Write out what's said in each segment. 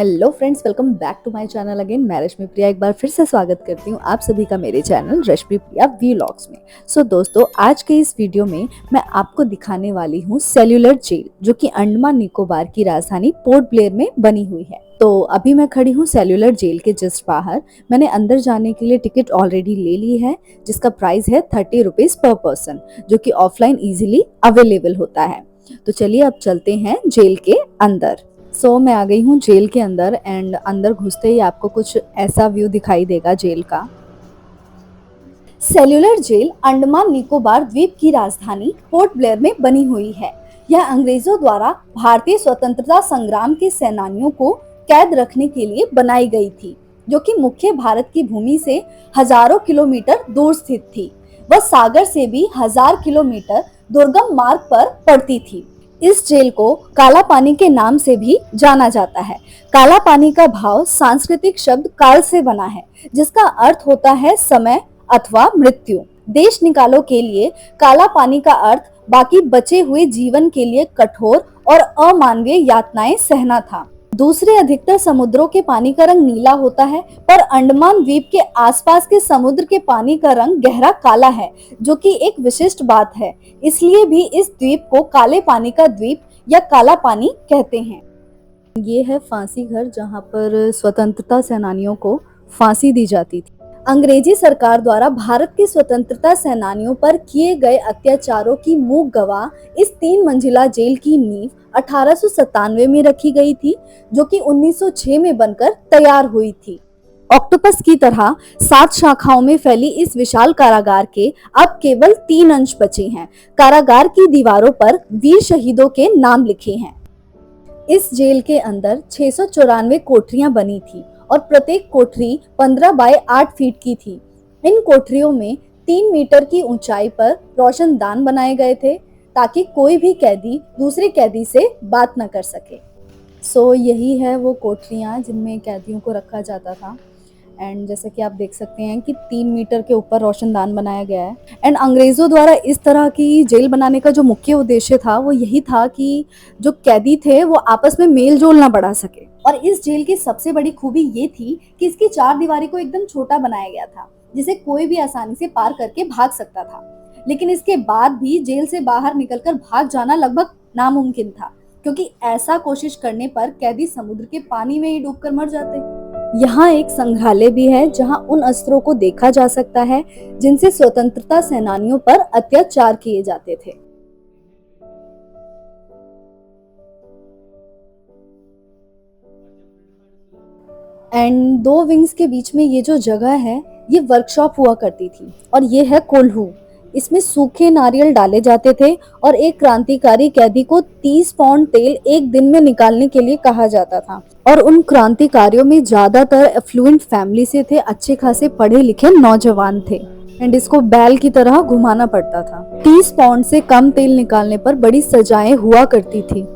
Hello friends, welcome back to my channel again. मैं रश्मि प्रिया एक बार फिर से स्वागत करती हूँ आप सभी का मेरे चैनल रश्मि प्रिया व्लॉग्स में। दोस्तों, आज के इस वीडियो में मैं आपको दिखाने वाली हूँ सेल्यूलर जेल, जो कि अंडमान निकोबार की राजधानी पोर्ट ब्लेयर में बनी हुई है। तो अभी मैं खड़ी हूँ सेल्यूलर जेल के जस्ट बाहर। मैंने अंदर जाने के लिए टिकट ऑलरेडी ले ली है, जिसका प्राइस है 30 रुपीज पर पर्सन, जो कि ऑफलाइन इजीली अवेलेबल होता है। तो चलिए अब चलते हैं जेल के अंदर। मैं आ गई हूँ जेल के अंदर एंड अंदर घुसते ही आपको कुछ ऐसा व्यू दिखाई देगा जेल का। सेल्यूलर जेल अंडमान निकोबार द्वीप की राजधानी पोर्ट ब्लेयर में बनी हुई है। यह अंग्रेजों द्वारा भारतीय स्वतंत्रता संग्राम के सेनानियों को कैद रखने के लिए बनाई गई थी, जो कि मुख्य भारत की भूमि से हजारों किलोमीटर दूर स्थित थी। वह सागर से भी 1000 किलोमीटर दुर्गम मार्ग पर पड़ती थी। इस जेल को काला पानी के नाम से भी जाना जाता है। काला पानी का भाव सांस्कृतिक शब्द काल से बना है, जिसका अर्थ होता है समय अथवा मृत्यु। देश निकालो के लिए काला पानी का अर्थ बाकी बचे हुए जीवन के लिए कठोर और अमानवीय यातनाएं सहना था। दूसरे अधिकतर समुद्रों के पानी का रंग नीला होता है, पर अंडमान द्वीप के आसपास के समुद्र के पानी का रंग गहरा काला है, जो कि एक विशिष्ट बात है। इसलिए भी इस द्वीप को काले पानी का द्वीप या काला पानी कहते हैं। ये है फांसी घर, जहाँ पर स्वतंत्रता सेनानियों को फांसी दी जाती थी। अंग्रेजी सरकार द्वारा भारत के स्वतंत्रता सेनानियों पर किए गए अत्याचारों की मूक गवाह इस 3 मंजिला जेल की नींव 1897 में रखी गई थी, जो कि 1906 में बनकर तैयार हुई थी। ऑक्टोपस की तरह 7 शाखाओं में फैली इस विशाल कारागार के अब केवल 3 अंश बचे हैं। कारागार की दीवारों पर वीर शहीदों के नाम लिखे हैं। इस जेल के अंदर 694 कोठरियां बनी थी और प्रत्येक कोठरी 15 बाय 8 फीट की थी। इन कोठरियों में 3 मीटर की ऊंचाई पर रोशनदान बनाए गए थे, ताकि कोई भी कैदी दूसरे कैदी से बात न कर सके। यही है वो कोठरियां जिनमें कैदियों को रखा जाता था। एंड जैसे कि आप देख सकते हैं कि 3 मीटर के ऊपर रोशनदान बनाया गया है। एंड अंग्रेजों द्वारा इस तरह की जेल बनाने का जो मुख्य उद्देश्य था वो यही था कि जो कैदी थे वो आपस में मेल जोल ना बढ़ा सके। और इस जेल की सबसे बड़ी खूबी ये थी कि इसकी 4 दीवारी को एकदम छोटा बनाया गया था, जिसे कोई भी आसानी से पार करके भाग सकता था। लेकिन इसके बाद भी जेल से बाहर निकलकर भाग जाना लगभग नामुमकिन था, क्योंकि ऐसा कोशिश करने पर कैदी समुद्र के पानी में ही डूबकर मर जाते। यहाँ एक संग्रहालय भी है, जहाँ उन अस्त्रों को देखा जा सकता है जिनसे स्वतंत्रता सेनानियों पर अत्याचार किए जाते थे। एंड 2 विंग्स के बीच में ये जो जगह है, ये वर्कशॉप हुआ करती थी, और ये है कोल्हू। इसमें सूखे नारियल डाले जाते थे और एक क्रांतिकारी कैदी को 30 पाउंड तेल एक दिन में निकालने के लिए कहा जाता था। और उन क्रांतिकारियों में ज्यादातर एफ्लुएंट फैमिली से थे, अच्छे खासे पढ़े लिखे नौजवान थे। एंड इसको बैल की तरह घुमाना पड़ता था। 30 पाउंड से कम तेल निकालने पर बड़ी सजाएं हुआ करती थी।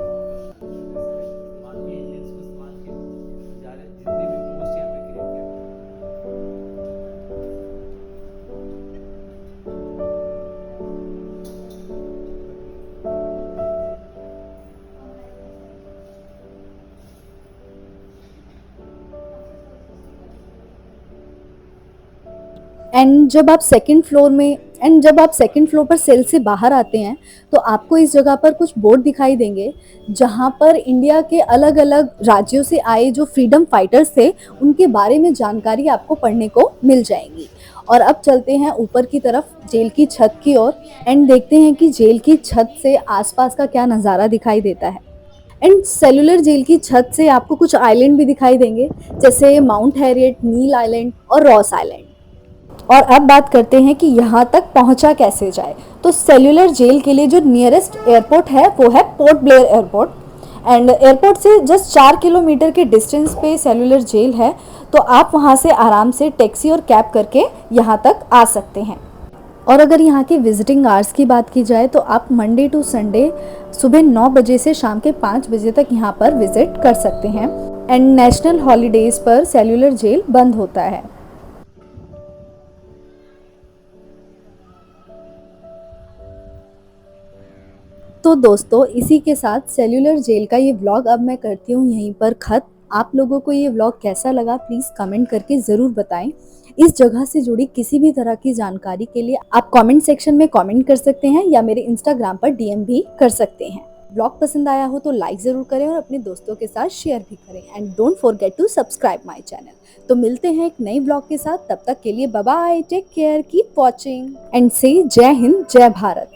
जब आप सेकंड फ्लोर पर सेल से बाहर आते हैं, तो आपको इस जगह पर कुछ बोर्ड दिखाई देंगे, जहां पर इंडिया के अलग अलग राज्यों से आए जो फ्रीडम फाइटर्स थे उनके बारे में जानकारी आपको पढ़ने को मिल जाएगी। और अब चलते हैं ऊपर की तरफ जेल की छत की ओर, एंड देखते हैं कि जेल की छत से आसपास का क्या नज़ारा दिखाई देता है। एंड सेल्यूलर जेल की छत से आपको कुछ आइलैंड भी दिखाई देंगे, जैसे माउंट हैरियट, नील आइलैंड और रॉस आइलैंड। और अब बात करते हैं कि यहाँ तक पहुँचा कैसे जाए। तो सेल्यूलर जेल के लिए जो नियरेस्ट एयरपोर्ट है वो है port Blair airport. And airport से जस्ट 4 किलोमीटर के डिस्टेंस पे सेल्यूलर जेल है, तो आप वहाँ से आराम से टैक्सी और कैब करके यहाँ तक आ सकते हैं। और अगर यहाँ के विजिटिंग आवर्स की बात की जाए, तो आप मंडे टू संडे सुबह 9 बजे से शाम के 5 बजे तक यहाँ पर विजिट कर सकते हैं। एंड नेशनल हॉलीडेज पर सेल्यूलर जेल बंद होता है। तो दोस्तों, इसी के साथ सेल्यूलर जेल का ये व्लॉग अब मैं करती हूँ यहीं पर खत्म। आप लोगों को ये व्लॉग कैसा लगा प्लीज कमेंट करके जरूर बताएं। इस जगह से जुड़ी किसी भी तरह की जानकारी के लिए आप कमेंट सेक्शन में कमेंट कर सकते हैं या मेरे इंस्टाग्राम पर डीएम भी कर सकते हैं। ब्लॉग पसंद आया हो तो लाइक जरूर करें और अपने दोस्तों के साथ शेयर भी करें and don't forget to subscribe my channel. तो मिलते हैं एक नई ब्लॉग के साथ, तब तक के लिए bye bye, take care, keep watching and say Jai Hind जय भारत।